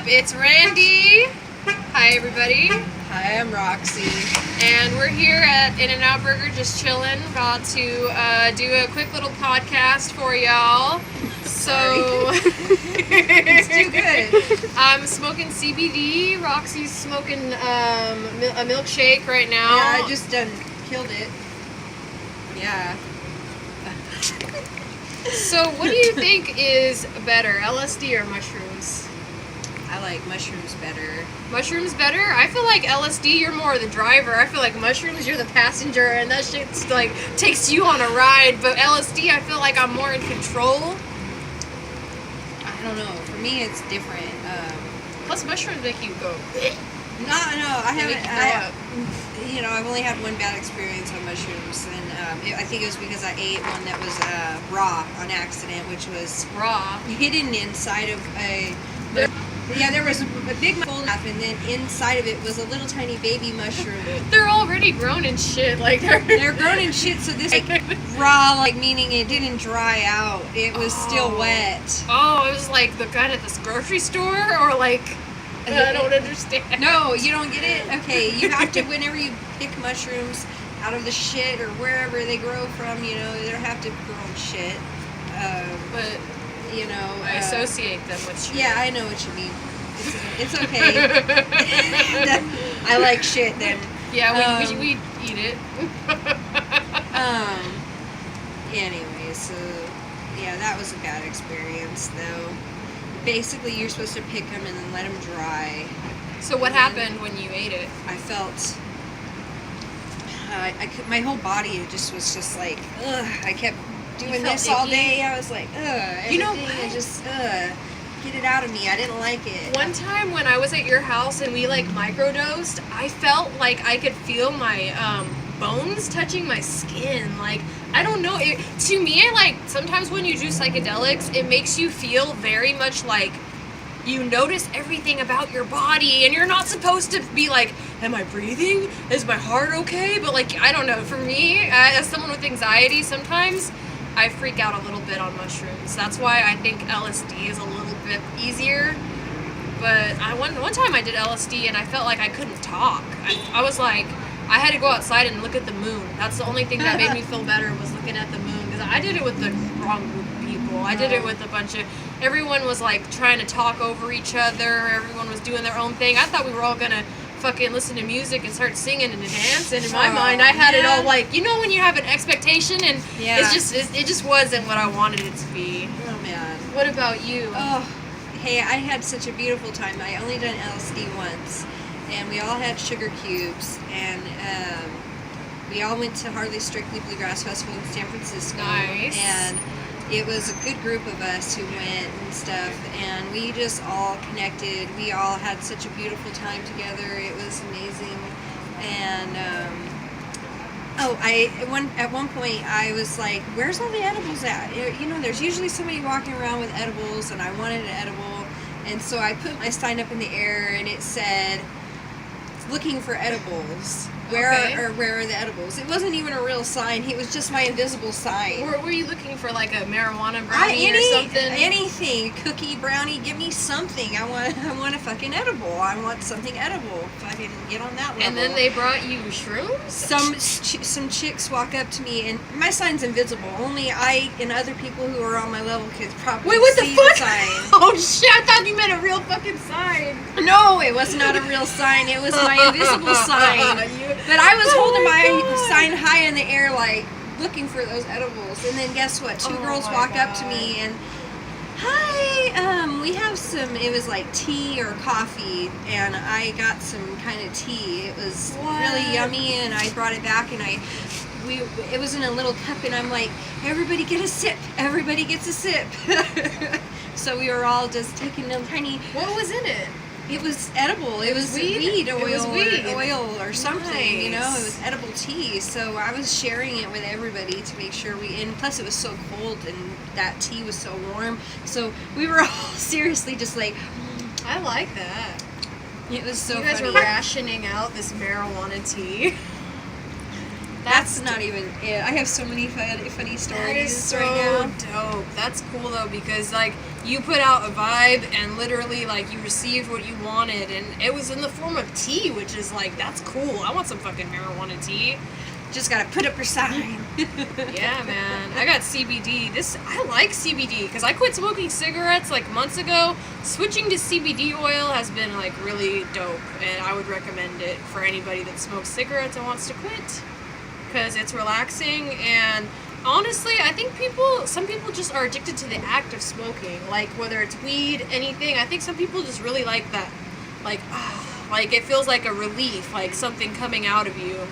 up? It's Randy. Hi, everybody. Hi, I'm Roxy. And we're here at In-N-Out Burger just chilling. About to do a quick little podcast for y'all. So, It's too good. I'm smoking CBD. Roxy's smoking a milkshake right now. Yeah, I just killed it. Yeah. So, what do you think is better, LSD or mushrooms? I like mushrooms better. Mushrooms better? I feel like LSD, you're more the driver. I feel like mushrooms, you're the passenger, and that shit's like takes you on a ride. But LSD, I feel like I'm more in control. I don't know. For me, it's different. Plus, mushrooms make you go. No, I They make haven't. you throw up. I've only had one bad experience on mushrooms, and I think it was because I ate one that was raw on accident, which was Raw. hidden inside of a. Yeah, there was a big fold up, and then inside of it was a little tiny baby mushroom. They're already grown and shit. Like They're grown in shit, so this like raw, like meaning it didn't dry out. It was still wet. Oh, it was like the kind at this grocery store, or like I don't understand. No, you don't get it? Okay, you have to, whenever you pick mushrooms out of the shit or wherever they grow from, you know, they don't have to grow in shit. But you know, I associate them with shit. yeah, I know what you mean. It's okay. I like shit then. Yeah, we eat it. Anyway, so yeah, that was a bad experience though. Basically, you're supposed to pick them and then let them dry. So what happened when you ate it? I felt, my whole body just was just like, ugh. I kept doing felt this all icky? day. I was like, ugh. Everything, You know and what? just, get it out of me. I didn't like it. One time when I was at your house and we like microdosed, I felt like I could feel my bones touching my skin. Like, I don't know. To me, like, sometimes when you do psychedelics, it makes you feel very much like you notice everything about your body, and you're not supposed to be like, am I breathing? Is my heart okay? But like, I don't know. For me, as someone with anxiety, sometimes I freak out a little bit on mushrooms. That's why I think LSD is a little bit easier. But one time I did LSD and I felt like I couldn't talk. I was like, I had to go outside and look at the moon. That's the only thing that made me feel better, was looking at the moon. Because I did it with the wrong group of people. I did it with a bunch of, everyone was like trying to talk over each other. Everyone was doing their own thing. I thought we were all gonna fucking listen to music and start singing and dance. And in my mind, I had it all like, you know, when you have an expectation and it just wasn't what I wanted it to be. Oh man. What about you? Oh, hey, I had such a beautiful time. I only done LSD once, and we all had sugar cubes, and we all went to Harley Strictly Bluegrass Festival in San Francisco. Nice. And it was a good group of us who went and stuff, and we just all connected. We all had such a beautiful time together. It was amazing. And at one point I was like, where's all the edibles at? You know, there's usually somebody walking around with edibles, and I wanted an edible. And so I put my sign up in the air, and it said, looking for edibles. Where are the edibles? It wasn't even a real sign. It was just my invisible sign. Were you looking for like a marijuana brownie or something? Anything, cookie, brownie, give me something. I want a fucking edible. I want something edible. Fucking get on that level. And then they brought you shrooms? Some chicks walk up to me, and my sign's invisible. Only I and other people who are on my level could probably see the sign. Oh shit! I thought you meant a real fucking sign. No, it was not a real sign. It was my invisible sign. But I was holding my sign high in the air, like, looking for those edibles. And then guess what? Two girls walk up to me and, hi, we have some, it was like tea or coffee. And I got some kind of tea. It was really yummy, and I brought it back, and it was in a little cup, and I'm like, everybody get a sip. Everybody gets a sip. So we were all just taking a tiny... What was in it? It was edible. It was weed oil, or something, Nice. you know. It was edible tea. So I was sharing it with everybody to make sure and plus it was so cold and that tea was so warm. So we were all seriously just like, I like that. it was so You guys funny. were rationing out this marijuana tea. That's not even it. I have so many funny That stories is so right now. dope. That's cool though, because like you put out a vibe and literally like you received what you wanted, and it was in the form of tea, which is like, that's cool. I want some fucking marijuana tea. Just gotta put up your sign. Yeah, man. I got CBD. I like CBD because I quit smoking cigarettes like months ago. Switching to CBD oil has been like really dope, and I would recommend it for anybody that smokes cigarettes and wants to quit because it's relaxing. And honestly, I think some people just are addicted to the act of smoking, like whether it's weed, anything. I think some people just really like that, like it feels like a relief, like something coming out of you.